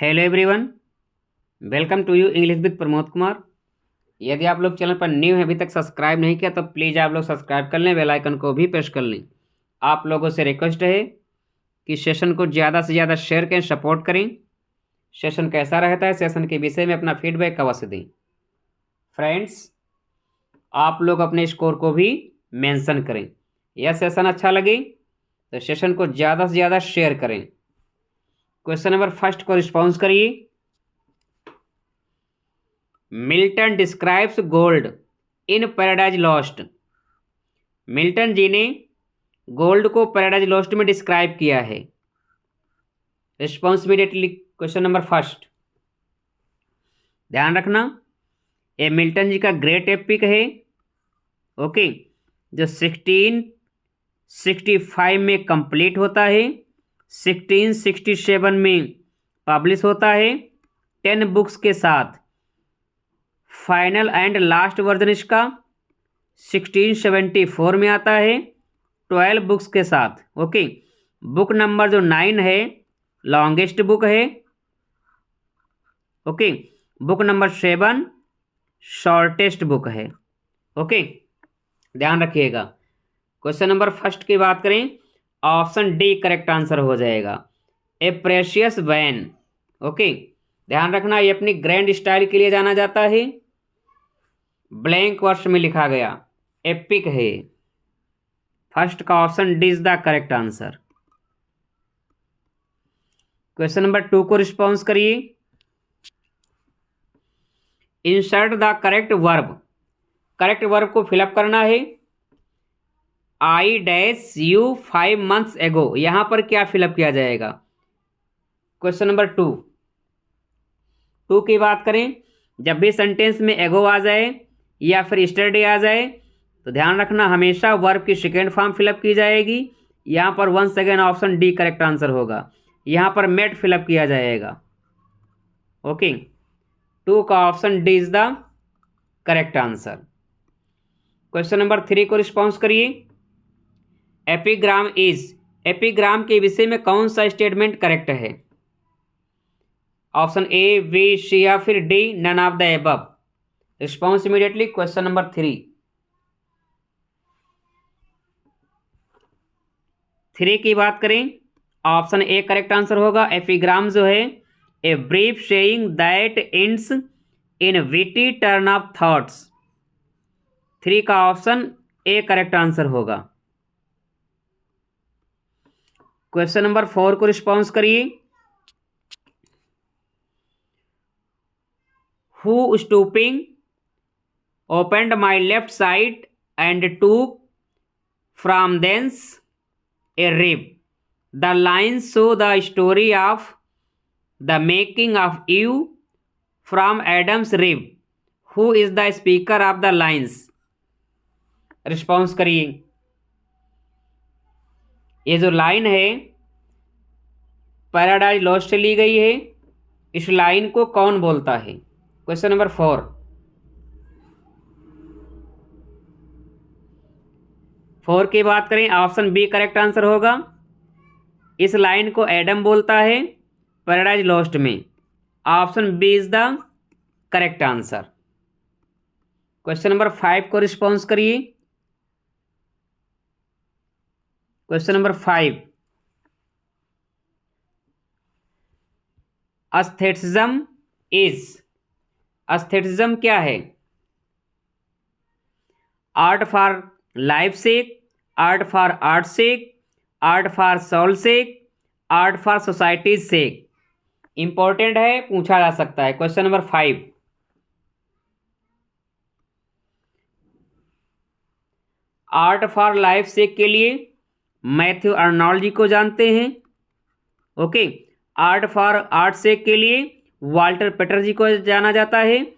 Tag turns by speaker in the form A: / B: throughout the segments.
A: Hello everyone, welcome to you English with Pramod Kumar. यदि आप लोग चैनल पर न्यू हैं, अभी तक सब्सक्राइब नहीं किया तो प्लीज़ आप लोग सब्सक्राइब कर लें, बेल आइकन को भी प्रेस कर लें। आप लोगों से रिक्वेस्ट है कि सेशन को ज़्यादा से ज़्यादा शेयर करें, सपोर्ट करें। सेशन कैसा रहता है, सेशन के विषय में अपना फीडबैक अवश्य दें। फ्रेंड्स, आप लोग अपने स्कोर को भी मेंशन करें। यह सेशन अच्छा लगे तो सेशन को ज़्यादा से ज़्यादा शेयर करें। क्वेश्चन नंबर फर्स्ट को रिस्पॉन्स करिए। Milton describes gold in paradise lost. Milton ji ने गोल्ड को पैराडाइज लॉस्ट में डिस्क्राइब किया है। Response immediately question number first. ध्यान रखना, ये मिल्टन जी का ग्रेट एपिक है, ओके, जो 1665 में कंप्लीट होता है, 1667 में पब्लिश होता है, 10 बुक्स के साथ। फाइनल एंड लास्ट वर्जन इसका 1674 में आता है, 12 बुक्स के साथ, ओके। बुक नंबर जो 9 है लॉन्गेस्ट बुक है, okay. Book number 7 shortest book है, ओके। ध्यान रखिएगा। क्वेश्चन नंबर फर्स्ट की बात करें, ऑप्शन डी करेक्ट आंसर हो जाएगा, ए प्रेशियस वैन, ओके। ध्यान रखना, ये अपनी ग्रैंड स्टाइल के लिए जाना जाता है। ब्लैंक वर्ष में लिखा गया, एपिक है। फर्स्ट का option D is the correct answer. Question number 2 को रिस्पॉन्स करिए। Insert the correct verb. Correct verb को फिलअप करना है। आई डैश यू 5 months एगो, यहां पर क्या फिलअप किया जाएगा? क्वेश्चन नंबर 2 की बात करें, जब भी सेंटेंस में एगो आ जाए या फिर यस्टरडे आ जाए तो ध्यान रखना हमेशा वर्ब की सेकेंड फॉर्म फिलअप की जाएगी। यहाँ पर once again option D correct answer होगा। यहाँ पर मेट फिलअप किया जाएगा, ओके। 2 का option D is the correct answer. Question number 3 को रिस्पॉन्स करिए। एपिग्राम इज, एपिग्राम के विषय में कौन सा स्टेटमेंट करेक्ट है? ऑप्शन ए, बी, सी या फिर D, none of the above. Response immediately question number 3 की बात करें, ऑप्शन ए करेक्ट आंसर होगा। एपिग्राम जो है a brief saying that ends in witty turn of thoughts. 3 का ऑप्शन ए करेक्ट आंसर होगा। क्वेश्चन नंबर 4 को रिस्पॉन्स करिए। Who stooping opened my left side and took from thence a rib. The lines show the story of the making of Eve from Adam's rib. Who is the speaker of the lines? Response करिए। ये जो line है paradise lost से ली गई है, इस line को कौन बोलता है? क्वेश्चन नंबर 4 की बात करें, ऑप्शन बी करेक्ट आंसर होगा। इस लाइन को एडम बोलता है पैराडाइज लॉस्ट में। Option B is the correct answer. Question number 5 को रिस्पॉन्स करिए। Question number 5, aestheticism is, aestheticism क्या है? Art for life sake, art for art sake, art for soul sake, art for society sake. Important है, पूछा जा सकता है। Question number 5, art for life sake के लिए मैथ्यू अर्नोल्ड जी को जानते हैं, okay. Art for art sake के लिए वाल्टर पेटर जी को जाना जाता है।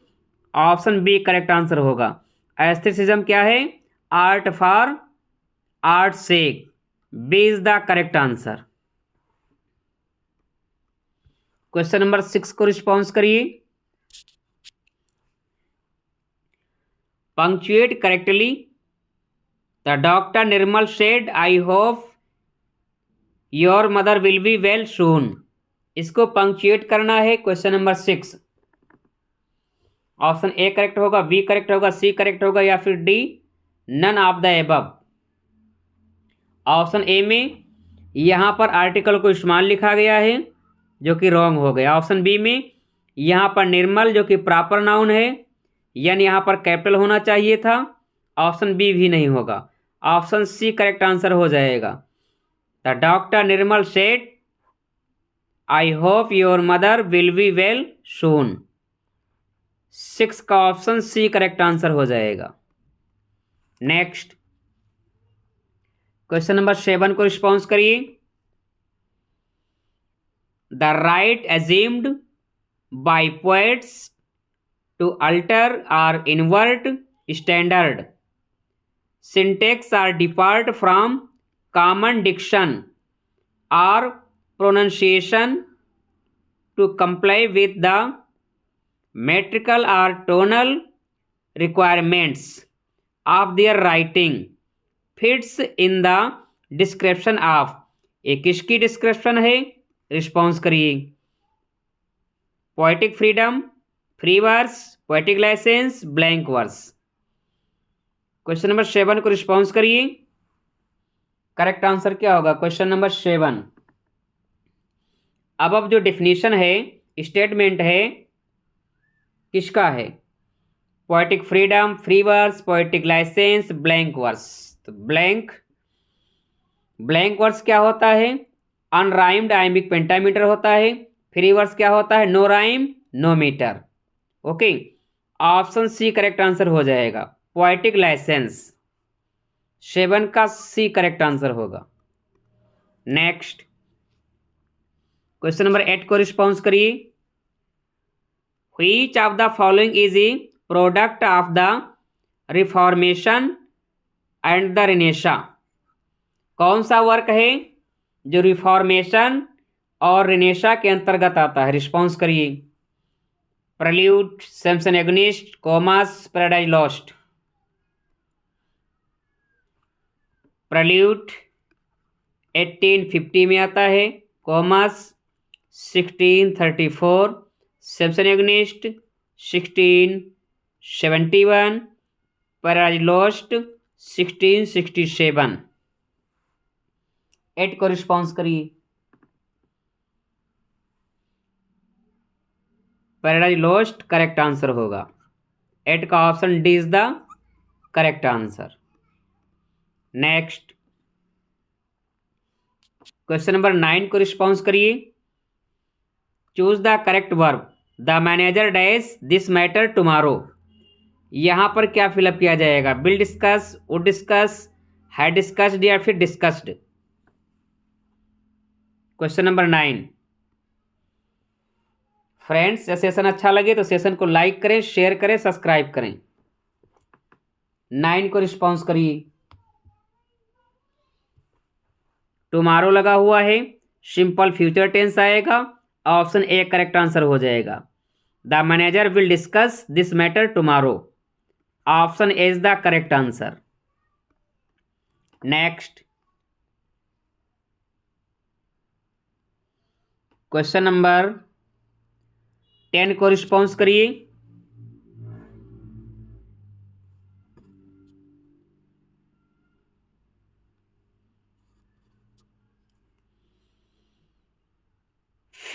A: ऑप्शन बी करेक्ट आंसर होगा। एस्थेटिज्म क्या है? Art for art sake, B is the correct answer. Question number 6 को रिस्पॉन्स करिए। Punctuate correctly. The doctor Nirmal said, I hope your mother will be well soon. इसको पंक्चुएट करना है। Question number 6, option A correct होगा, B correct होगा, C correct होगा या फिर D none of the above. Option A में यहाँ पर आर्टिकल को इस्तेमाल लिखा गया है जो कि रॉन्ग हो गया। ऑप्शन बी में यहाँ पर निर्मल जो कि प्रॉपर नाउन है, यानी यहाँ पर कैपिटल होना चाहिए था। ऑप्शन बी भी नहीं होगा। ऑप्शन सी करेक्ट आंसर हो जाएगा। The doctor Nirmal said I hope your mother will be well सून। 6 का ऑप्शन सी करेक्ट आंसर हो जाएगा। नेक्स्ट क्वेश्चन नंबर 7 को रिस्पॉन्स करिए। The right assumed by poets to alter or invert standard syntax or depart from common diction or pronunciation to comply with the metrical or tonal requirements of their writing fits in the description of। ये किसकी description है? Response करिए। Poetic freedom, free verse, poetic licence, blank verse. Question number 7 को response करिए। Correct answer क्या होगा? Question number 7। अब जो डिफिनीशन है, स्टेटमेंट है, किसका है? Poetic freedom, free verse, poetic licence, blank verse. तो ब्लैंक वर्स क्या होता है? अनराइम्ड आइम्बिक पेंटामीटर होता है। फ्री वर्स क्या होता है? No rhyme no meter. Okay, option C correct answer हो जाएगा। पोएटिक लाइसेंस 7 का सी करेक्ट आंसर होगा। नेक्स्ट क्वेश्चन नंबर 8 को रिस्पॉन्स करिए। Which of the following is a product of the reformation and the renaissance. कौन सा work है जो रिफॉर्मेशन और रिनेशा के अंतर्गत आता है? रिस्पॉन्स करिए। Prelude, Samson agonist, commas, paradise lost. Prelude 1850 में आता है, commas 1634, Samson agonist 1671, paradise lost 1667। 8 को रिस्पॉन्स करिए। पैराडाइज लॉस्ट करेक्ट आंसर होगा। 8 का option D is the correct answer. Next question number 9 को रिस्पॉन्स करिए। Choose the correct verb. The manager dash this matter tomorrow. यहां पर क्या फिलअप किया जाएगा? Will discuss, would discuss, had discussed या फिर डिस्कस्ड। Question number 9। फ्रेंड्स, यह सेशन अच्छा लगे तो सेशन को लाइक करें, शेयर करें, सब्सक्राइब करें। 9 को रिस्पॉन्स करिए। टुमारो लगा हुआ है, सिंपल फ्यूचर टेंस आएगा। ऑप्शन ए करेक्ट आंसर हो जाएगा। The manager will discuss this matter tomorrow. Option A is the correct answer. Next question number 10 को रिस्पॉन्स करिए।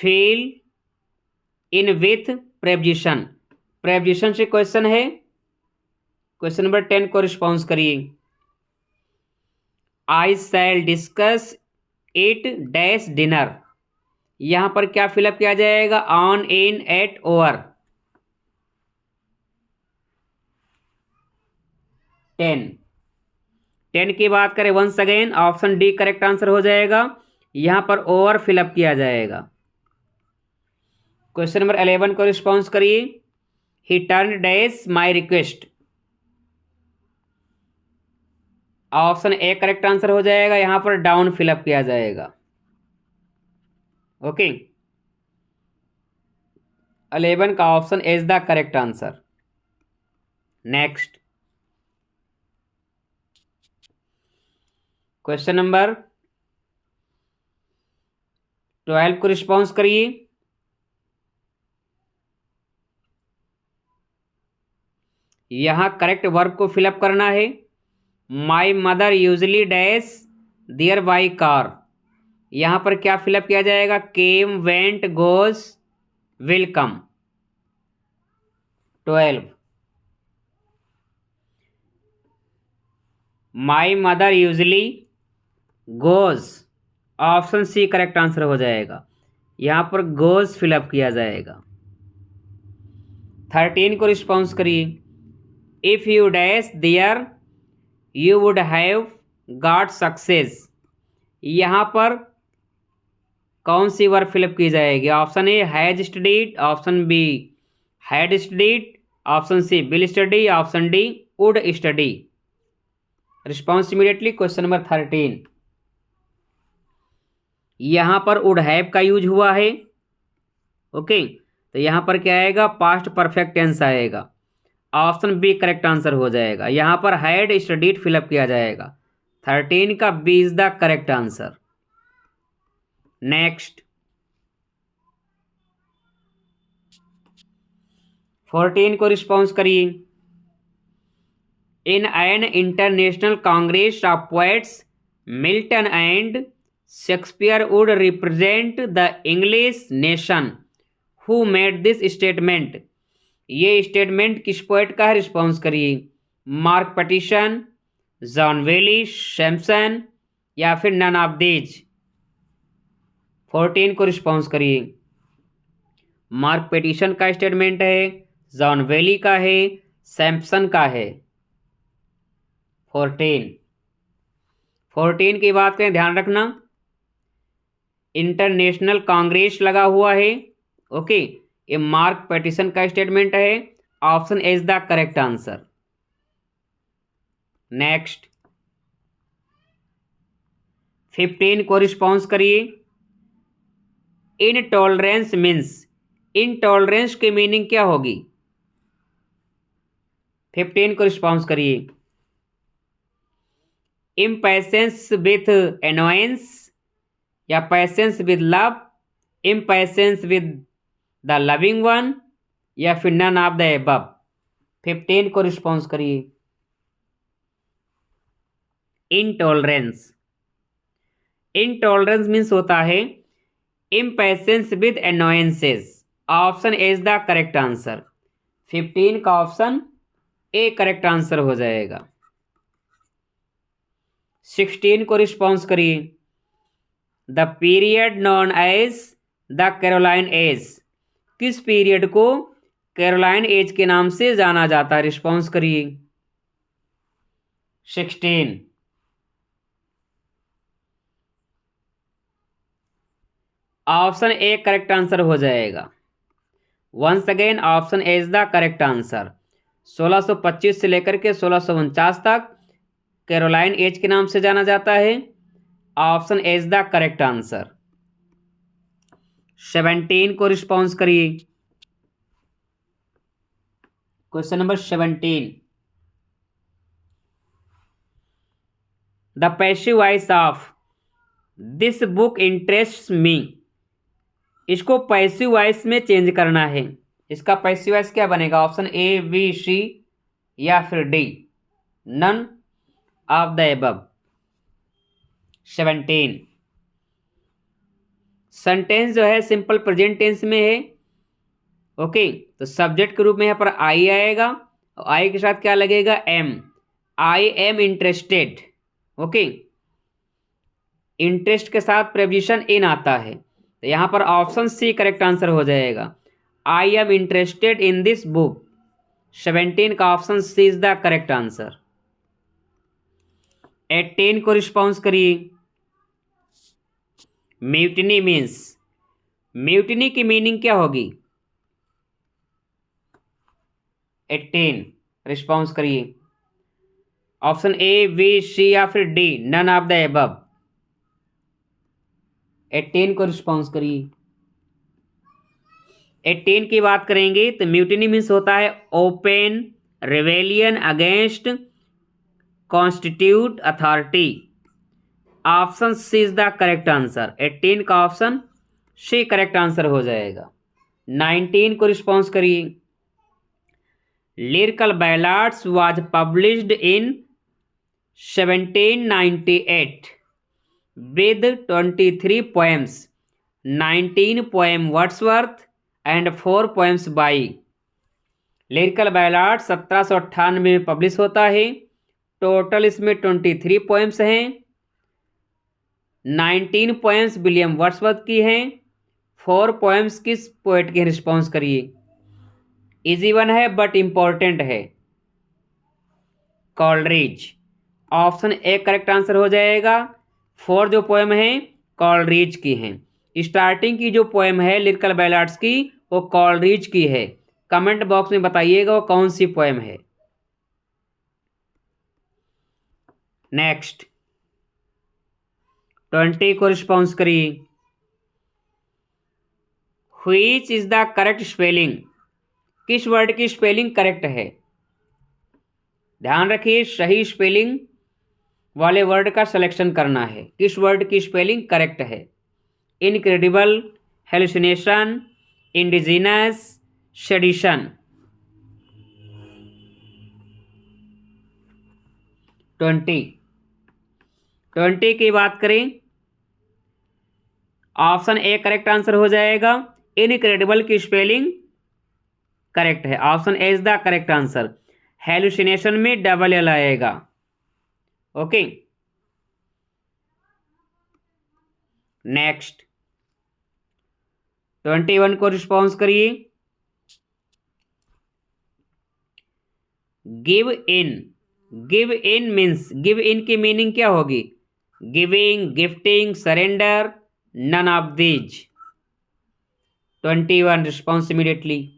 A: Fill in with preposition. Preposition से क्वेश्चन है। क्वेश्चन नंबर 10 को response करिए। I shall discuss it dash dinner. यहां पर क्या fill up किया जाएगा? On, in, eight, over. 10 की बात करें once again, option D correct answer हो जाएगा। यहां पर ओवर फिलअप किया जाएगा। क्वेश्चन नंबर 11 को रिस्पॉन्स करिए। ही turn dash my request. Option A correct answer हो जाएगा। यहां पर डाउन फिलअप किया जाएगा। ओके, 11 का option A is the correct answer. Next question number 12 को रिस्पॉन्स करिए। यहां करेक्ट वर्ब को फिलअप करना है। My mother usually dash there by car, यहां पर क्या फिलअप किया जाएगा? Came, went, goes, will come. 12 my mother usually goes, option C correct answer हो जाएगा। यहां पर गोज फिलअप किया जाएगा। 13 को रिस्पॉन्स करिए। If you dash there you would have got success, यहां पर कौन सी वर्ब फिलअप की जाएगी? Option A has studied, option B had studied, option C will study, option D would study. Response immediately. Question number 13, यहां पर would have का use हुआ है। ओके, तो यहां पर क्या आएगा? पास्ट परफेक्ट टेंस आएगा। ऑप्शन बी करेक्ट आंसर हो जाएगा। यहां पर हैड स्टडीड फिलअप किया जाएगा। 13 का B is the correct answer. Next 14 को रिस्पॉन्स करिए। In an international congress of poets Milton and Shakespeare would represent the English nation who made this statement, ये स्टेटमेंट किस पोएट का है? रिस्पॉन्स करिए। Mark Pattison, John Waley, Samson या फिर none of these. 14 को रिस्पॉन्स करिए। मार्क पेटिशन का स्टेटमेंट है, जॉन वेली का है, सैमसन का है। 14 की बात करें, ध्यान रखना इंटरनेशनल कांग्रेस लगा हुआ है। ओके, ये मार्क पेटिशन का स्टेटमेंट है। Option A is the correct answer. Next 15 को रिस्पॉन्स करिए। इनटॉलरेंस मीन्स, इनटॉलरेंस की मीनिंग क्या होगी? 15 को रिस्पॉन्स करिए। इम्पैशंस विथ एनोयंस या patience with love, impatience with the loving one या फिर नन ऑफ द एबव। 15 को रिस्पॉन्स करिए। इनटॉलरेंस, इनटॉलरेंस मीन्स होता है impatience with annoyances. Option A is the correct answer. 15 का ऑप्शन ए करेक्ट आंसर हो जाएगा। 16 को रिस्पॉन्स करिए। The period known as the Caroline age, किस पीरियड को कैरोलाइन एज के नाम से जाना जाता है? रिस्पॉन्स करिए। 16 ऑप्शन ए करेक्ट आंसर हो जाएगा। Once again option A is the correct answer. 1625 से लेकर के 1649 तक कैरोलाइन एज के नाम से जाना जाता है। Option A is the correct answer. 17 को रिस्पॉन्स करिए। Question number 17, the passive voice of this book interests me, इसको पैसिव वॉइस में चेंज करना है। इसका पैसिव वॉइस क्या बनेगा? ऑप्शन ए, बी, सी या फिर D, none of the above. 17 sentence जो है सिंपल प्रेजेंट टेंस में है। ओके, तो सब्जेक्ट के रूप में यहाँ पर आई आएगा और आई के साथ क्या लगेगा? Am. I am interested. Okay, interest के साथ प्रेपोजिशन इन आता है, तो यहाँ पर ऑप्शन सी करेक्ट आंसर हो जाएगा। I am interested in this book. 17 का option C is the correct answer. 18 को रिस्पॉन्स करिए। म्यूटिनी मीन्स, म्यूटिनी की मीनिंग क्या होगी? 18 रिस्पॉन्स करिए। ऑप्शन ए, बी, सी या फिर D, none of the above. 18 को रिस्पॉन्स करिए। 18 की बात करेंगे तो म्यूटिनी मीन्स होता है open rebellion against constitute authority. Option C is the correct answer. 18 का ऑप्शन सी करेक्ट आंसर हो जाएगा। 19 को रिस्पॉन्स करिए। Lyrical ballads was published in 1798 with 23 poems, 19 poem Wordsworth and 4 poems by. Lyrical ballad 1798 में publish होता है। Total इसमें 23 poems हैं। 19 पोएम्स विलियम वर्ड्सवर्थ की हैं। 4 पोएम्स किस पोएट के? रिस्पॉन्स करिए। इजी वन है बट इंपॉर्टेंट है। Coleridge. Option A correct answer हो जाएगा। 4 जो पोएम हैं कॉलरिज की हैं। स्टार्टिंग की जो पोएम है लिरिकल बैलाड्स की वो कॉलरिज की है। कमेंट बॉक्स में बताइएगा वो कौन सी पोएम है। नेक्स्ट 20 को रिस्पॉन्स करिए। Which is the correct spelling? किस वर्ड की स्पेलिंग करेक्ट है? ध्यान रखिए सही स्पेलिंग वाले वर्ड का सिलेक्शन करना है। किस वर्ड की स्पेलिंग करेक्ट है? Incredible, hallucination, indigenous, sedition. 20 की बात करें, ऑप्शन ए करेक्ट आंसर हो जाएगा। इनक्रेडिबल की स्पेलिंग करेक्ट है। Option A is the correct answer. Hallucination में डबल एल आएगा। ओके, नेक्स्ट 21 को रिस्पॉन्स करिए। Give in. Give in means, give in की मीनिंग क्या होगी? Giving, gifting, surrender, none of these. 21 response immediately.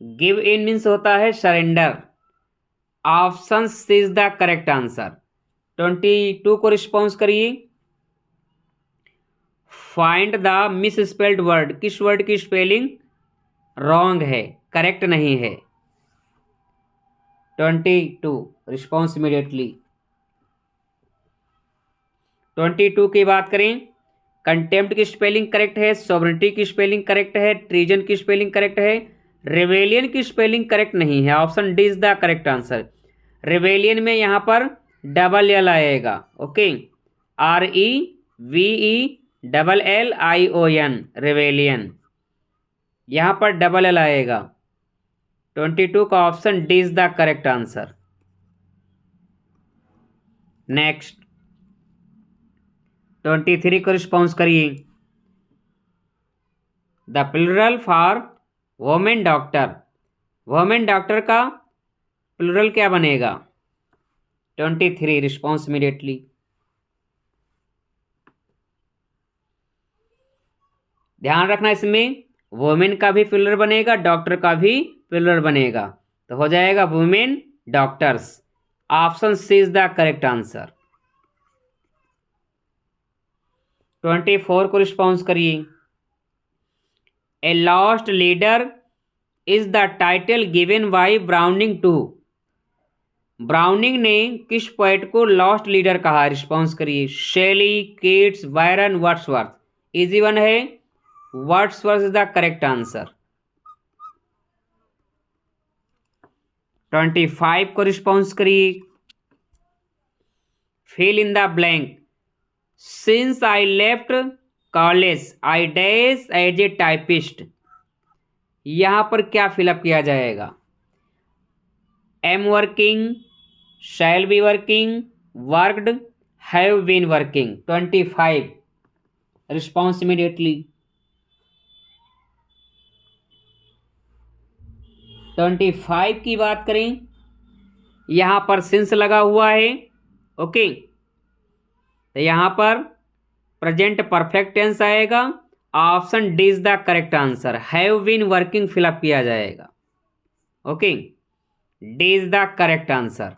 A: Give in means होता है surrender. Option C is the correct answer. 22 को response करिए। Find the misspelled word. किस word की spelling wrong है, करेक्ट नहीं है? 22 रिस्पॉन्स इमीडिएटली। 22 की बात करें, कंटेम्प्ट की स्पेलिंग करेक्ट है, सॉवरेनिटी की स्पेलिंग करेक्ट है, ट्रीजन की स्पेलिंग करेक्ट है, रेवेलियन की स्पेलिंग करेक्ट नहीं है। Option D is the correct answer. Rebellion में यहाँ पर डबल एल आएगा। ओके, REVELLION रेवेलियन, यहाँ पर डबल एल आएगा। 22 का option D is the correct answer. Next 23 को रिस्पॉन्स करिए। The plural for women doctor. Women doctor का प्लूरल क्या बनेगा? 23 रिस्पॉन्स इमीडिएटली। ध्यान रखना इसमें वोमेन का भी प्लूरल बनेगा, डॉक्टर का भी प्लूरल बनेगा, तो हो जाएगा women doctors. Option C is the correct answer. 24 को रिस्पॉन्स करिए। A lost leader is the title given by Browning to. Browning ने किस पोएट को लॉस्ट लीडर कहा? रिस्पॉन्स करिए। Shelley, Keats, Byron, Wordsworth. Easy one है, Wordsworth is the correct answer. 25 को response करिए। Fill in the blank. Since I left college I dash as a typist. यहां पर क्या फिलअप किया जाएगा? Am working, shall be working, worked, have been working. 25 response immediately. 25 की बात करें, यहां पर सिंस लगा हुआ है। ओके, तो यहां पर प्रेजेंट परफेक्ट टेंस आएगा। Option D is the correct answer. Have been working fill up किया जाएगा। Okay, D is the correct answer.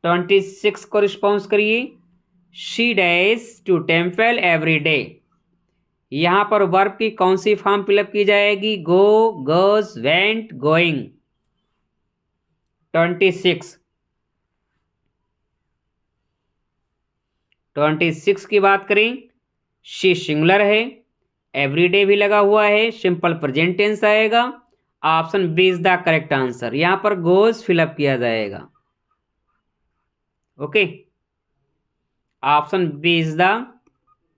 A: 26 को रिस्पॉन्स करिए। She dash to temple every day. यहां पर वर्ब की कौन सी फॉर्म फिलअप की जाएगी? गो, गोज, वेंट, गोइंग। 26 की बात करें, शी सिंगुलर है, एवरीडे भी लगा हुआ है, सिंपल प्रेजेंट टेंस आएगा। Option B is the correct answer. यहां पर गोज फिलअप किया जाएगा। Okay, option B is the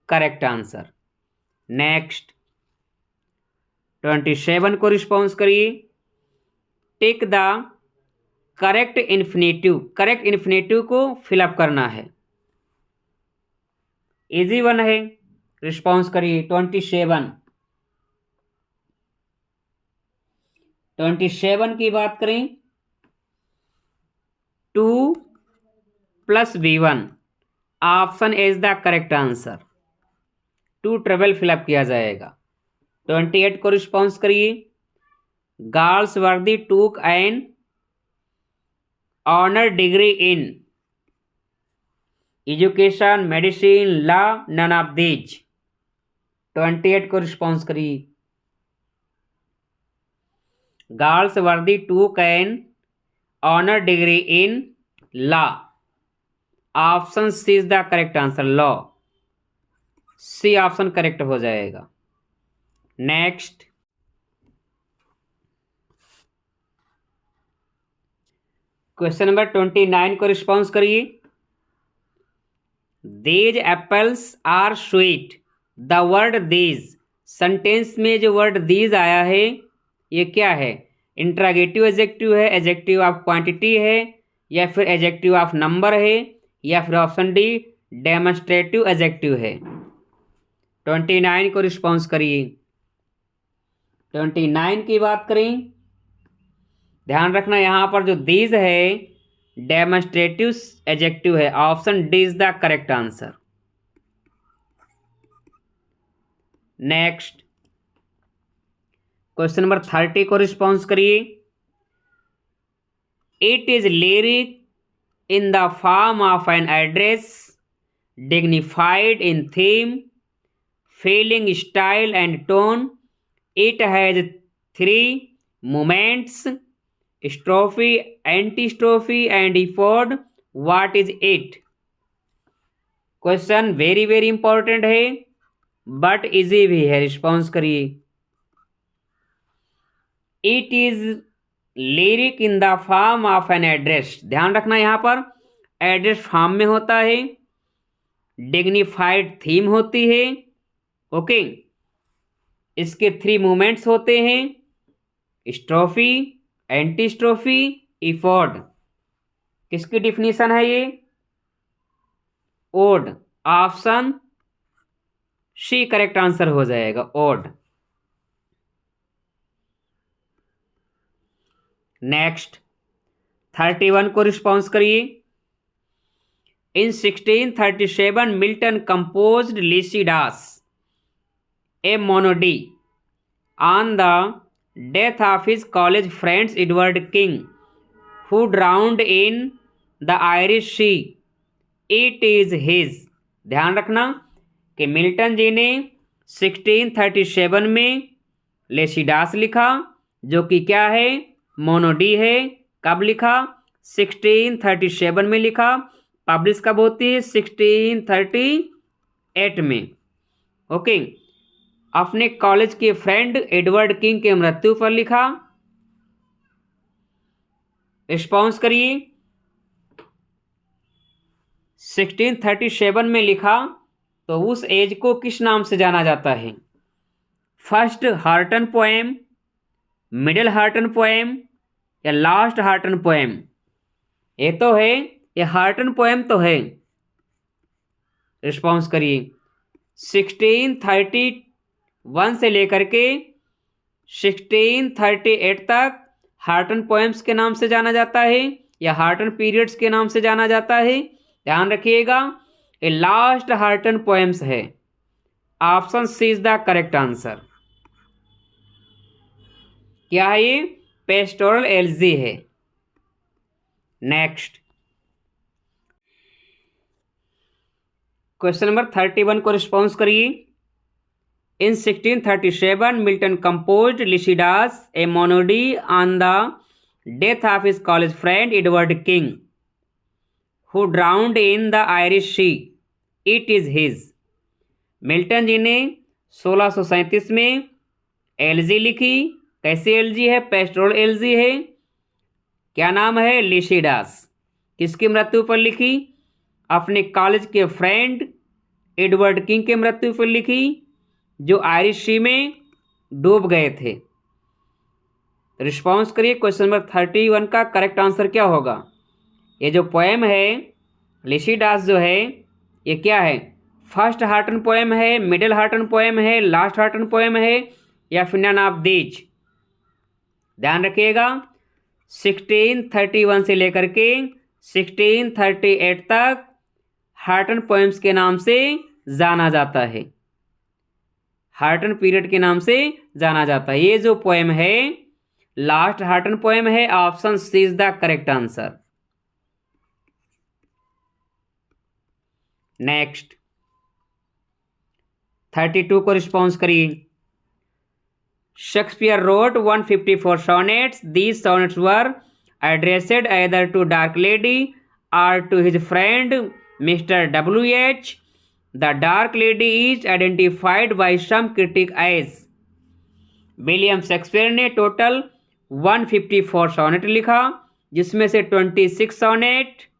A: correct answer. Next 27 को रिस्पॉन्स करिए। Take the correct infinitive, correct infinitive को फिलअप करना है। इजी वन है, रिस्पॉन्स करिए। 27 की बात करें, 2 + V1, option is the correct answer. 2 travel fill up किया जाएगा। 28 को रिस्पॉन्स करिए। Girls worthy took an honour degree in education, medicine, law, none of these. 28 को रिस्पॉन्स करिए। Girls worthy took an honour degree in law, option C is the correct answer, law. C option correct हो जाएगा। Next question number 29 को response करिए। These apples are sweet, the word these, sentence में जो word these आया है ये क्या है? इंट्रागेटिव एडजेक्टिव है, एडजेक्टिव ऑफ क्वांटिटी है, या फिर एडजेक्टिव ऑफ नंबर है, या फिर ऑप्शन डी डेमोन्स्ट्रेटिव एडजेक्टिव है। 29 को रिस्पॉन्स करिए। 29 की बात करें, ध्यान रखना यहाँ पर जो दीज है डेमोन्स्ट्रेटिव एडजेक्टिव है, option D is the correct answer. Next question number 30 को रिस्पॉन्स करिए। It is lyric in the form of an address, dignified in theme, feeling, style and tone. It has 3 moments, strophe, antistrophe and epode. What is it? Question very very important है but easy भी है, response करिए। It is lyric in the form of an address, ध्यान रखना यहाँ पर address form में होता है, डिग्निफाइड थीम होती है। ओके, इसके 3 मूवमेंट्स होते हैं, स्ट्रोफी, एंटी स्ट्रोफी, इफोर्ड। किसकी डिफिनीशन है ये? Odd, option C correct answer हो जाएगा, ओड। नेक्स्ट 31 को रिस्पॉन्स करिए। In 1637 Milton composed Lycidas, a monody, on the death of his college friends Edward King, who drowned in the Irish sea. It is his. ध्यान रखना कि Milton ji ने 1637 में लेसिडास लिखा, जो कि क्या है? मोनोडी है। कब लिखा? 1637 में लिखा। पब्लिश कब होती है? 1638 में। ओके, अपने कॉलेज के फ्रेंड एडवर्ड किंग के मृत्यु पर लिखा। रिस्पॉन्स करिए। 1637 में लिखा तो उस एज को किस नाम से जाना जाता है? First Horton poem, middle Horton poem, या लास्ट हार्टन पोएम? ये तो है, ये हार्टन पोएम तो है। रिस्पॉन्स करिए। 1631 से लेकर के 1638 तक हार्टन पोएम्स के नाम से जाना जाता है, या हार्टन पीरियड्स के नाम से जाना जाता है। ध्यान रखिएगा, ये लास्ट हार्टन पोएम्स है। Option C is the correct answer. क्या है ये? पेस्टोरल एल्जी है। नेक्स्ट क्वेश्चन नंबर 31 को रिस्पॉन्स करिए। In 1637 Milton composed Lycidas, a monody, on the death of his college friend Edward King, who drowned in the Irish sea. It is his. Milton ji ने 1637 में LG लिखी। कैसी LG है? Pastoral LG है। क्या नाम है? लिसिडास। किसकी मृत्यु पर लिखी? अपने कॉलेज के फ्रेंड एडवर्ड किंग के मृत्यु पर लिखी, जो आयरिश सी में डूब गए थे। रिस्पॉन्स करिए। क्वेश्चन नंबर 31 का करेक्ट आंसर क्या होगा? ये जो पोएम है लिसिडास जो है, ये क्या है? फर्स्ट हार्टन पोएम है, मिडिल हार्टन पोएम है, लास्ट हार्टन पोएम है, या फिर नन ऑफ दीज? ध्यान रखिएगा, 1631 से लेकर के 1638 तक हार्टन पोएम्स के नाम से जाना जाता है। हार्टन पीरियड के नाम से जाना जाता है। ये जो पोएम है लास्ट हार्टन पोएम है। Option C is the correct answer. Next 32 को रिस्पॉन्स करिए। Shakespeare wrote 154 sonnets. These sonnets were addressed either to Dark Lady or to his friend Mr. W.H. The Dark Lady is identified by some critic as William Shakespeare ने total 154 sonnet लिखा, जिसमें से 26 sonnet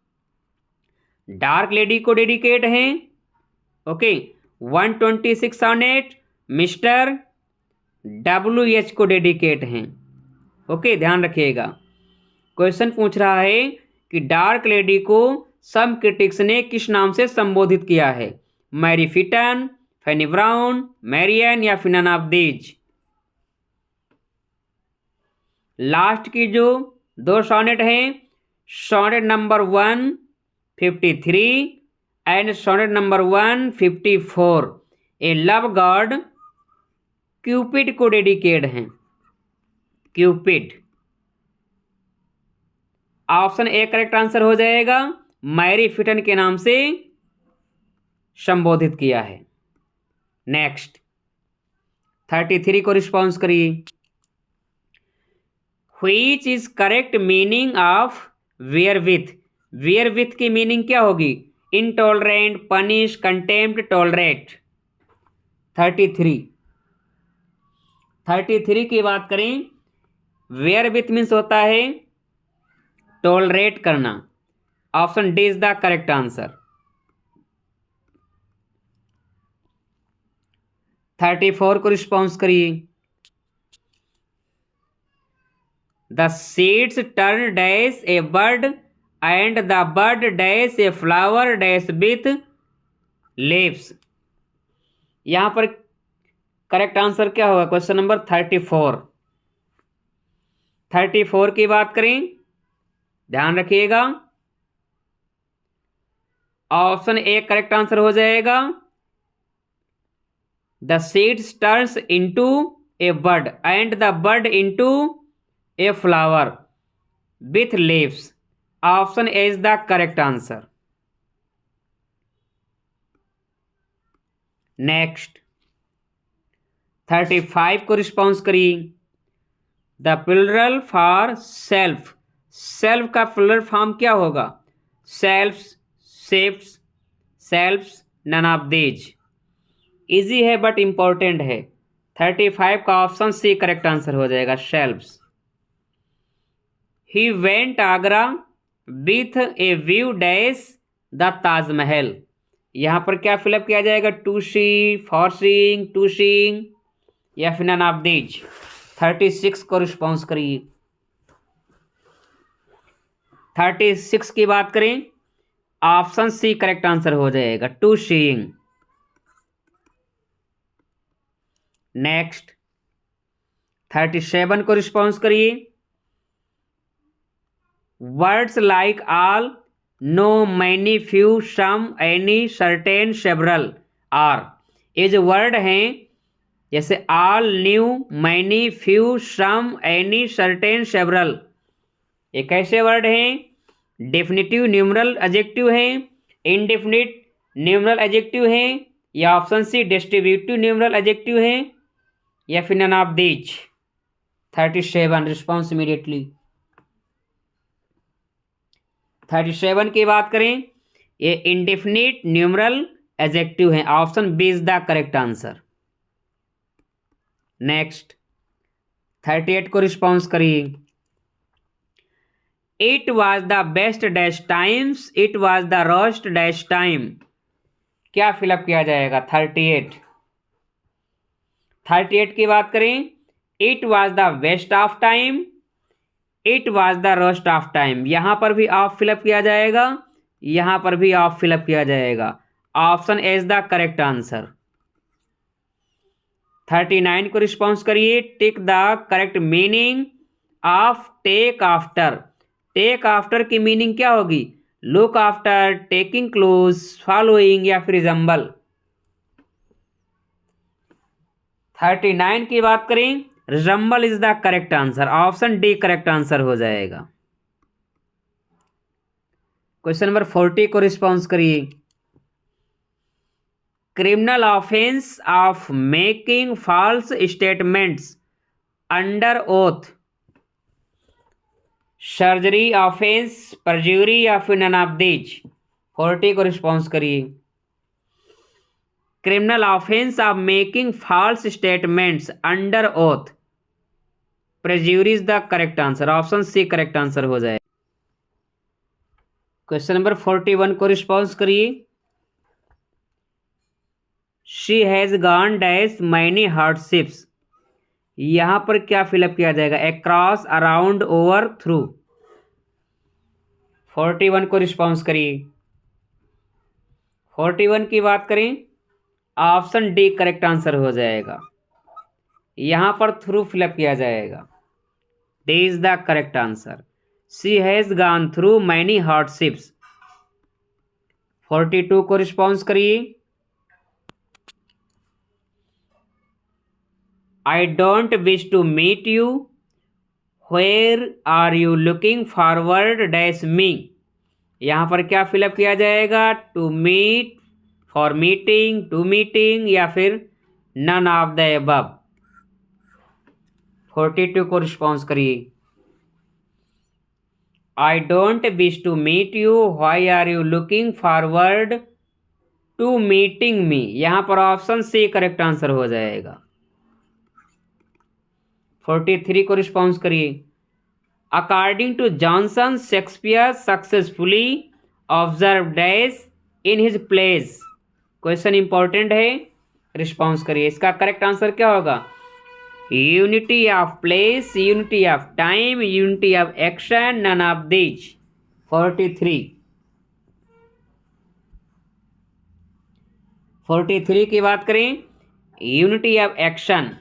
A: dark lady को dedicate हैं। Okay, 126 sonnet mister WH को dedicate हैं। Okay, ध्यान रखिएगा। क्वेश्चन पूछ रहा है कि डार्क लेडी को सम क्रिटिक्स ने किस नाम से संबोधित किया है? मैरी फिटन, फैनी ब्राउन, मैरियन, या फिर नन ऑफ दीज? लास्ट की जो दो सोनेट हैं, sonnet number 153 and sonnet number 154, a love god Cupid को डेडिकेट हैं। Cupid option A correct answer हो जाएगा। मैरी फिटन के नाम से संबोधित किया है। नेक्स्ट 33 को रिस्पॉन्स करिए। Which is correct meaning of wear with? Wear with की मीनिंग क्या होगी? Intolerant, punish, contempt, tolerate. 33 की बात करें, वेयर विथ मीन्स होता है टॉलरेट करना। Option D is the correct answer. 34 को रिस्पॉन्स करिए। The seeds turn dash A bird and the bird dash a flower dash with leaves. यहां पर करेक्ट आंसर क्या होगा? क्वेश्चन नंबर 34 की बात करें, ध्यान रखिएगा, ऑप्शन ए करेक्ट आंसर हो जाएगा। The seeds turns into a bird and the bird into a flower with leaves. Option A is the correct answer. Next 35 को रिस्पॉन्स करिए। The plural for self, self का plural form क्या होगा? Selfs, safes, selves, none of these. Easy है but important है। 35 का option C correct answer हो जाएगा, selves. He went Agra with a view dash the Taj Mahal. यहां पर क्या फिलअप किया जाएगा? To see, for seeing, to seeing, या फिर नन ऑफ दीज? 36 को रिस्पॉन्स करिए। 36 की बात करें, ऑप्शन सी करेक्ट आंसर हो जाएगा, टू सीइंग। नेक्स्ट 37 को रिस्पॉन्स करिए। Words like all, no, many, few, some, any, certain, several, are. ये जो वर्ड हैं जैसे all, new, many, few, some, any, certain, several, ये कैसे वर्ड हैं? डेफिनेटिव न्यूमरल एडजेक्टिव हैं, इनडेफिनिट न्यूमरल एडजेक्टिव हैं, या option C distributive numeral adjective हैं, या फिर none of these? 37 response immediately. 37 की बात करें, ये इंडेफिनिट न्यूमरल एडजेक्टिव है। Option B is the correct answer. Next 38 को रिस्पॉन्स करिए। It was the best dash times, it was the roast dash time. क्या फिलअप किया जाएगा? 38 की बात करें, it was the best of time, it was the roast of time. यहां पर भी ऑफ फिलअप किया जाएगा, यहां पर भी ऑफ फिलअप किया जाएगा। Option A is the correct answer. 39 को रिस्पॉन्स करिए। Tick the correct meaning of take after. Take after की मीनिंग क्या होगी? Look after, taking close, following या फिर रिजेंबल। 39 की बात करें, resemble is the correct answer. Option D correct answer हो जाएगा। क्वेश्चन नंबर 40 को रिस्पॉन्स करिए। Criminal offence of making false statements under oath. Surgery, offence, perjury या फिर नन ऑफ दीज। 40 को रिस्पॉन्स करिए। Criminal offence of making false statements under oath, perjury is the correct answer. Option C correct answer हो जाए। Question number 41 को response करिए। She has gone dash many hardships. यहां पर क्या फिलअप किया जाएगा? Across, around, over, through. 41 को रिस्पॉन्स करिए। 41 की बात करें, ऑप्शन डी करेक्ट आंसर हो जाएगा। यहां पर थ्रू फिलअप किया जाएगा। D is the correct answer. She has gone through many hardships. 42 को रिस्पॉन्स करिए। I don't wish to meet you. Where are you looking forward dash me? यहाँ पर क्या फिलअप किया जाएगा? To meet, for meeting, to meeting या फिर none of the above. 42 को रिस्पॉन्स करिए। I don't wish to meet you. Why are you looking forward to meeting me? यहाँ पर ऑप्शन सी करेक्ट आंसर हो जाएगा। 43 को रिस्पॉन्स करिए। According to Johnson, Shakespeare successfully observe dash in his place. Question important है, response करिए। इसका correct answer क्या होगा? Unity of place, unity of time, unity of action, none of these. 43 की बात करें, unity of action.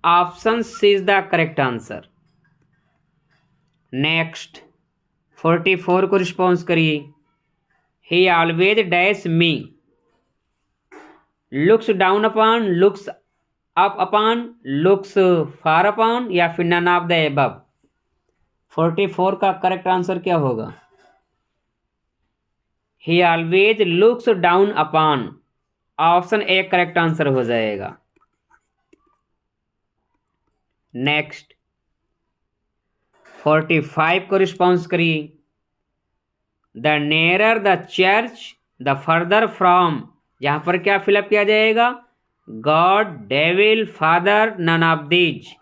A: Option C is the correct answer. Next 44 को response करिए। He always dash me, looks down upon, looks up upon, looks far upon या फिर none of the above. 44 का correct answer क्या होगा? He always looks down upon. Option A correct answer हो जाएगा। Next 45 को रिस्पॉन्स करिए। The nearer the church the farther from. यहां पर क्या फिलअप किया जाएगा? God, devil, father, none of these.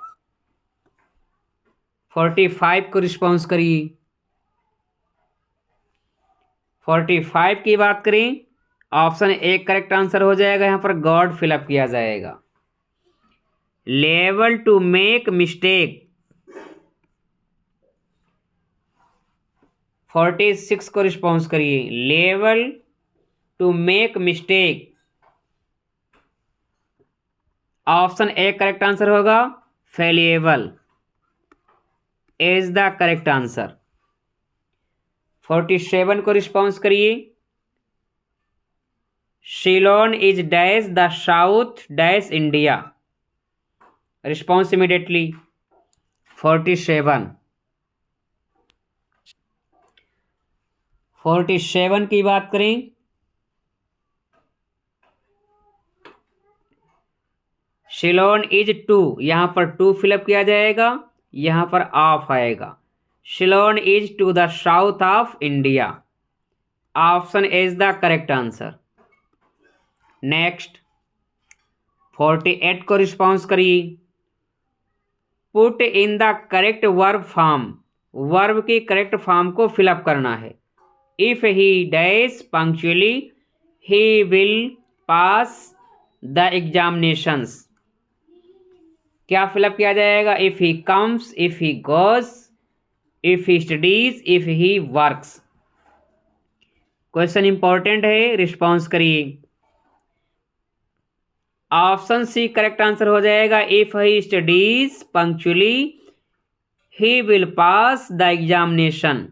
A: 45 को रिस्पॉन्स करिए। 45 की बात करें, ऑप्शन ए करेक्ट आंसर हो जाएगा। यहां पर गॉड फिलअप किया जाएगा। Level to make mistake. 46 को रिस्पॉन्स करिए। Level to make mistake. Option A correct answer होगा। Fallible is the correct answer. 47 को रिस्पॉन्स करिए। Ceylon is dash the south dash India. Response immediately. 47 की बात करें, शिलोन इज टू। यहां पर टू फिलअप किया जाएगा, यहां पर ऑफ आएगा। Ceylon is to the south of India. Option is the correct answer. Next 48 को रिस्पॉन्स करिए। Put in the correct verb form, verb की करेक्ट फॉर्म को फिलअप करना है। If he dash punctually he will pass the examinations, क्या fill up किया जाएगा? If he comes, if he goes, if he studies, if he works. Question important है, response करिए। Option C correct answer हो जाएगा। If he studies punctually he will pass the examination.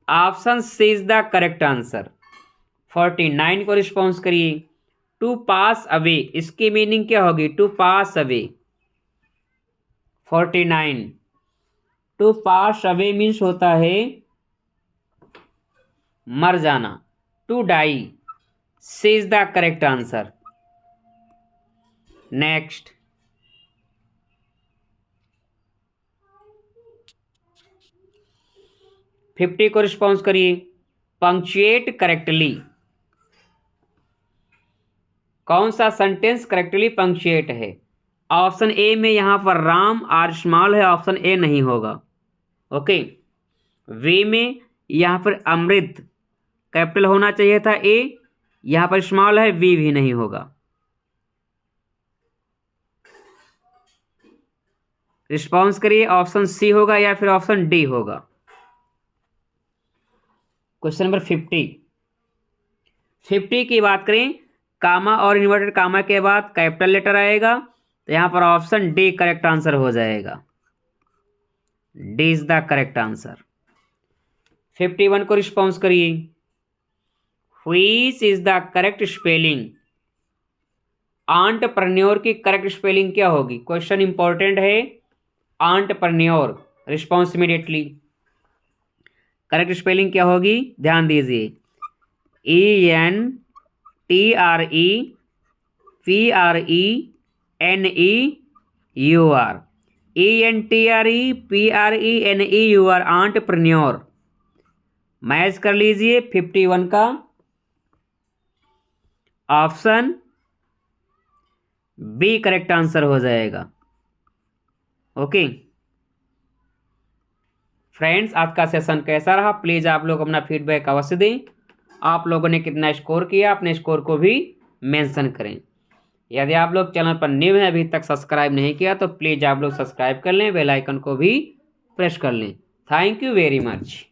A: Option C is the correct answer. 49 को response करिए। To pass away, इसकी meaning क्या होगी? To pass away. 49 to pass away means होता है मर जाना। To die, C is the correct answer. Next 50 को रिस्पॉन्स करिए। पंक्चुएट करेक्टली, कौन सा सेंटेंस करेक्टली पंक्चुएट है? ऑप्शन ए में यहां पर राम आर स्मॉल है, ऑप्शन ए नहीं होगा। ओके, वे में यहां पर अमृत कैपिटल होना चाहिए था, ए यहां पर स्मॉल है, वी भी नहीं होगा। रिस्पॉन्स करिए, ऑप्शन सी होगा या फिर ऑप्शन डी होगा। क्वेश्चन नंबर 50 की बात करें, कामा और इन्वर्टेड कामा के बाद कैपिटल लेटर आएगा, तो यहां पर ऑप्शन डी करेक्ट आंसर हो जाएगा। D is the correct answer. 51 को रिस्पॉन्स करिए। Which is the correct spelling? Entrepreneur की करेक्ट स्पेलिंग क्या होगी? क्वेश्चन इंपॉर्टेंट है। Entrepreneur, response immediately. Correct spelling क्या होगी? ध्यान दीजिए। ENTREPRENEUR, ENTREPRENEUR, entrepreneur. मैच कर लीजिए 51 का ऑप्शन बी करेक्ट आंसर हो जाएगा। ओके फ्रेंड्स, आज का सेशन कैसा रहा प्लीज़ आप लोग अपना फीडबैक अवश्य दें। आप लोगों ने कितना स्कोर किया अपने स्कोर को भी मेंशन करें। यदि आप लोग चैनल पर न्यू हैं, अभी तक सब्सक्राइब नहीं किया तो प्लीज़ आप लोग सब्सक्राइब कर लें, बेल आइकन को भी प्रेस कर लें। Thank you very much.